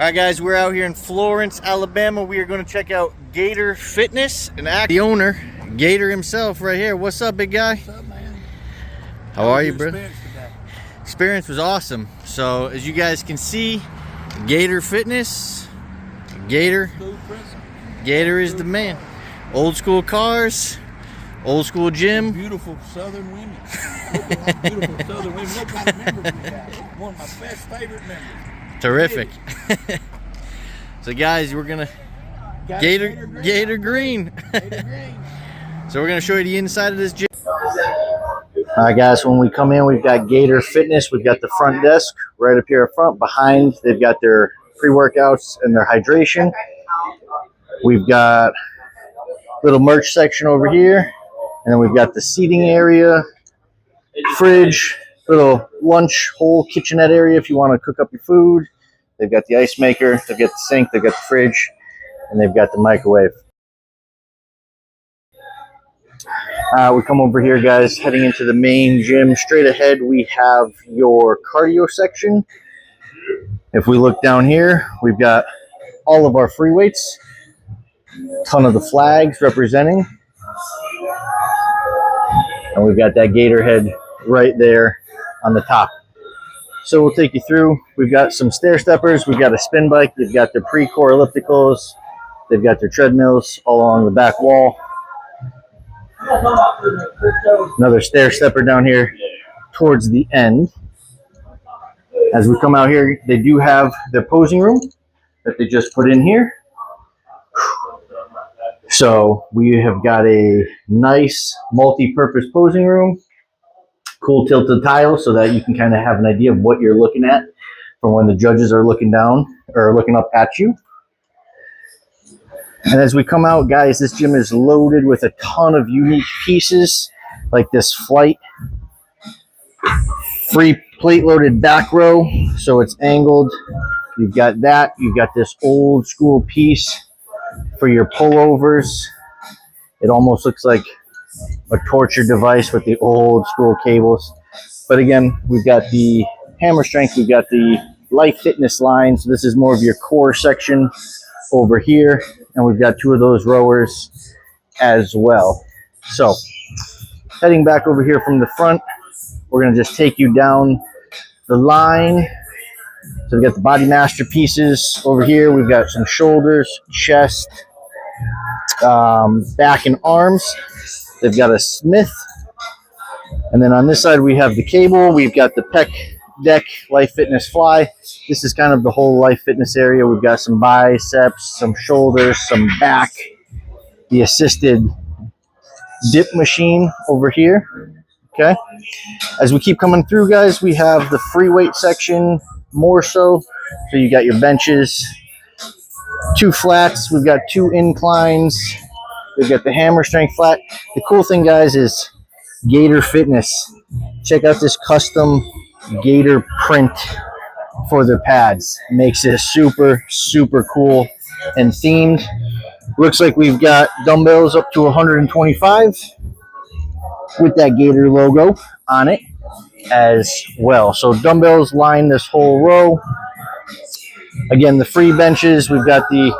Alright guys, we're out here in Florence, Alabama. We are going to check out Gator Fitness and the owner, Gator himself right here. What's up, big guy? What's up, man? How are you, bro? Experience was awesome. So as you guys can see, Gator Fitness, Gator is the man. Old school cars, old school gym. Beautiful southern women. Beautiful southern women. What kind of members we have? One of my best favorite members. Terrific. So guys, we're gonna Gator Green. Gator Green. So we're gonna show you the inside of this gym. Alright guys, when we come in, we've got Gator Fitness. We've got the front desk right up here up front. Behind, they've got their pre-workouts and their hydration. We've got a little merch section over here, and then we've got the seating area, fridge, little lunch whole kitchenette area if you want to cook up your food. They've got the ice maker, they've got the sink, they've got the fridge, and they've got the microwave. We come over here, guys, heading into the main gym. Straight ahead, we have your cardio section. If we look down here, we've got all of our free weights, a ton of the flags representing, and we've got that Gator head right there on the top. So we'll take you through. We've got some stair steppers, we've got a spin bike, they've got their pre-core ellipticals, they've got their treadmills all along the back wall. Another stair stepper down here towards the end. As we come out here, they do have their posing room that they just put in here. So we have got a nice multi-purpose posing room. Cool tilted tile so that you can kind of have an idea of what you're looking at from when the judges are looking down or looking up at you. And as we come out, guys, this gym is loaded with a ton of unique pieces like this flight. Free plate loaded back row, so it's angled. You've got that. You've got this old school piece for your pullovers. It almost looks like a torture device with the old school cables. But again, we've got the hammer strength, we've got the life fitness line. So this is more of your core section over here. And we've got two of those rowers as well. So heading back over here from the front, we're going to just take you down the line. So we've got the body master pieces over here. We've got some shoulders, chest, back and arms. They've got a Smith. And then on this side, we have the cable. We've got the pec deck life fitness fly. This is kind of the whole life fitness area. We've got some biceps, some shoulders, some back, the assisted dip machine over here. Okay. As we keep coming through, guys, we have the free weight section more so. So you got your benches, two flats. We've got two inclines. We've got the hammer strength flat. The cool thing, guys, is Gator Fitness. Check out this custom Gator print for their pads. Makes it super, super cool and themed. Looks like we've got dumbbells up to 125 with that Gator logo on it as well. So dumbbells line this whole row. Again, the free benches, we've got the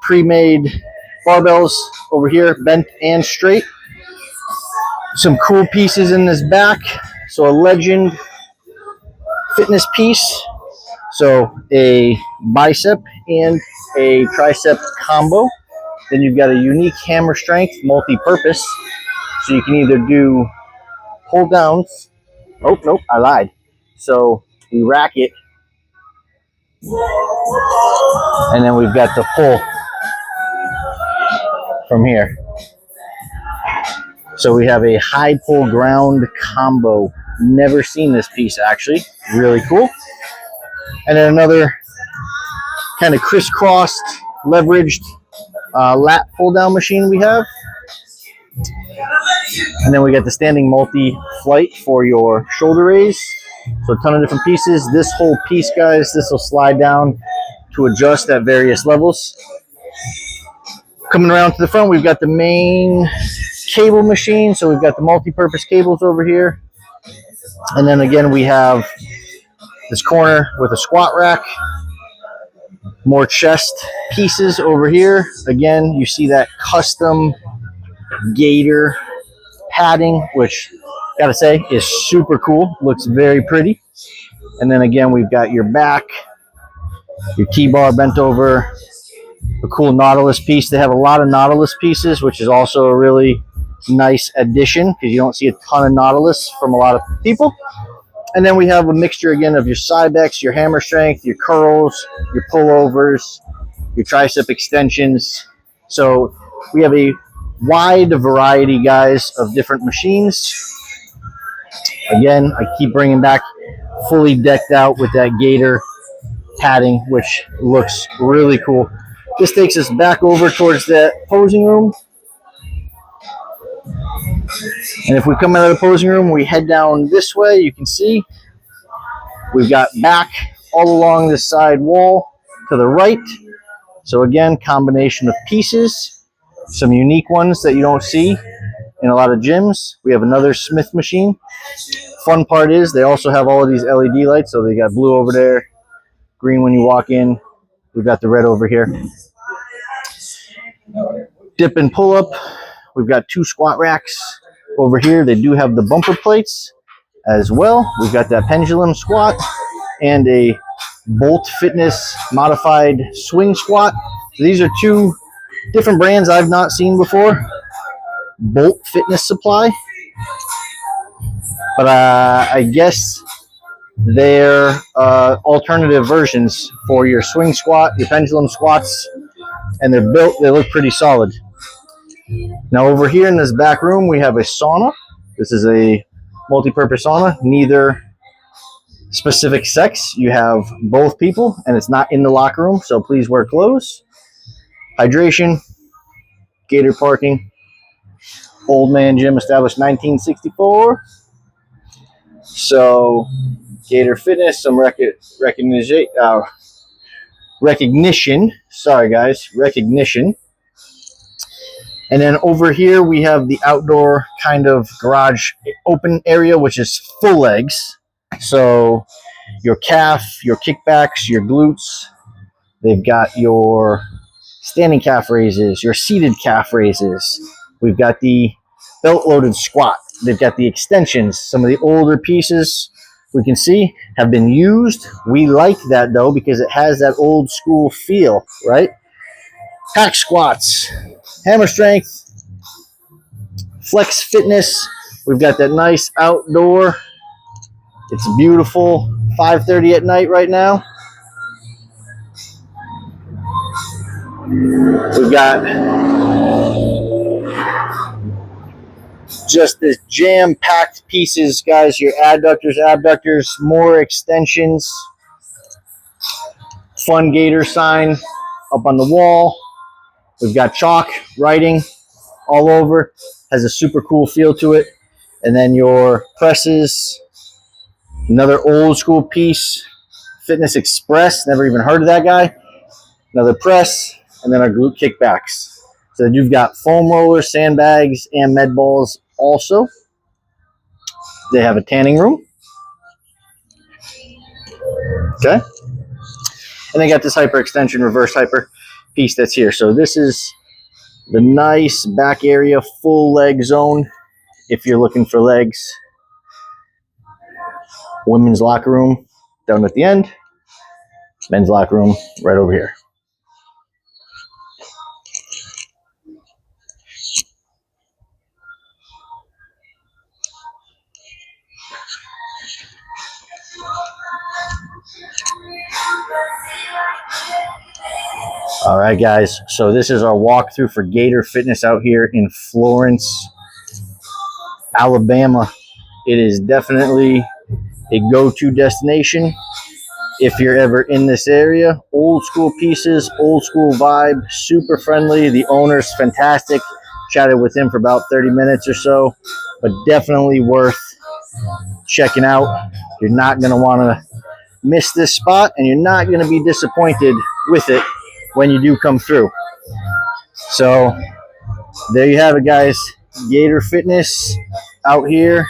pre-made barbells over here, bent and straight. Some cool pieces in this back. So a Legend fitness piece. So a bicep and a tricep combo. Then you've got a unique hammer strength, multi-purpose. So you can either do pull downs. Oh, nope, I lied. So we rack it. And then we've got the pull from here. So we have a high pull ground combo. Never seen this piece actually. Really cool. And then another kind of crisscrossed, leveraged lat pull down machine we have. And then we got the standing multi-flight for your shoulder raise. So a ton of different pieces. This whole piece, guys, this will slide down to adjust at various levels. Coming around to the front, we've got the main cable machine. So we've got the multi-purpose cables over here. And then again, we have this corner with a squat rack. More chest pieces over here. Again, you see that custom Gator padding, which gotta say is super cool. Looks very pretty. And then again, we've got your back, your T-bar bent over, a cool Nautilus piece. They have a lot of Nautilus pieces, which is also a really nice addition because you don't see a ton of Nautilus from a lot of people. And then we have a mixture again of your Cybex, your hammer strength, your curls, your pullovers, your tricep extensions. So we have a wide variety, guys, of different machines. Again, I keep bringing back fully decked out with that Gator padding, which looks really cool. This takes us back over towards that posing room. And if we come out of the posing room, we head down this way. You can see we've got back all along this side wall to the right. So again, combination of pieces, some unique ones that you don't see in a lot of gyms. We have another Smith machine. Fun part is they also have all of these LED lights. So they got blue over there, green when you walk in. We've got the red over here. Dip and pull up. We've got 2 squat racks over here. They do have the bumper plates as well. We've got that pendulum squat and a Bolt Fitness modified swing squat. So these are 2 different brands I've not seen before. Bolt Fitness Supply. But I guess they're alternative versions for your swing squat, your pendulum squats, and they're built, they look pretty solid. Now over here in this back room, we have a sauna. This is a multi-purpose sauna, neither specific sex. You have both people, and it's not in the locker room, so please wear clothes. Hydration, Gator parking, old man gym established 1964. So Gator Fitness, some recognition. Sorry guys, recognition. And then over here we have the outdoor kind of garage open area, which is full legs. So your calf, your kickbacks, your glutes. They've got your standing calf raises, your seated calf raises. We've got the belt-loaded squat. They've got the extensions. Some of the older pieces we can see have been used. We like that though because it has that old school feel, right? Hack squats, hammer strength, flex fitness. We've got that nice outdoor. It's beautiful. 5:30 at night right now. We've got just this jam-packed pieces, guys. Your adductors, abductors, more extensions. Fun Gator sign up on the wall. We've got chalk writing all over. Has a super cool feel to it. And then your presses. Another old school piece. Fitness Express. Never even heard of that guy. Another press. And then our glute kickbacks. So you've got foam rollers, sandbags, and med balls also. They have a tanning room. Okay. And they got this hyper extension, reverse hyper piece that's here. So this is the nice back area, full leg zone if you're looking for legs. Women's locker room down at the end. Men's locker room right over here. All right, guys. So this is our walkthrough for Gator Fitness out here in Florence, Alabama. It is definitely a go-to destination if you're ever in this area. Old school pieces, old school vibe, super friendly. The owner's fantastic. Chatted with him for about 30 minutes or so, but definitely worth checking out. You're not going to want to miss this spot, and you're not going to be disappointed with it when you do come through. So there you have it, guys. Gator Fitness out here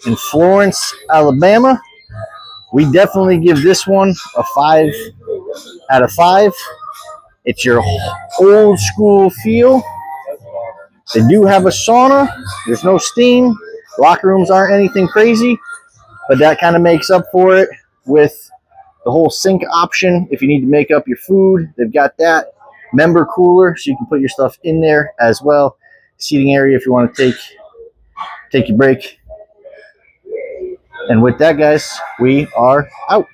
in Florence, Alabama. We definitely give this one a 5 out of 5. It's your old school feel. They do have a sauna. There's no steam. Locker rooms aren't anything crazy, but that kind of makes up for it with the whole sink option. If you need to make up your food, they've got that. Member cooler, so you can put your stuff in there as well. Seating area if you want to take your break. And with that, guys, we are out.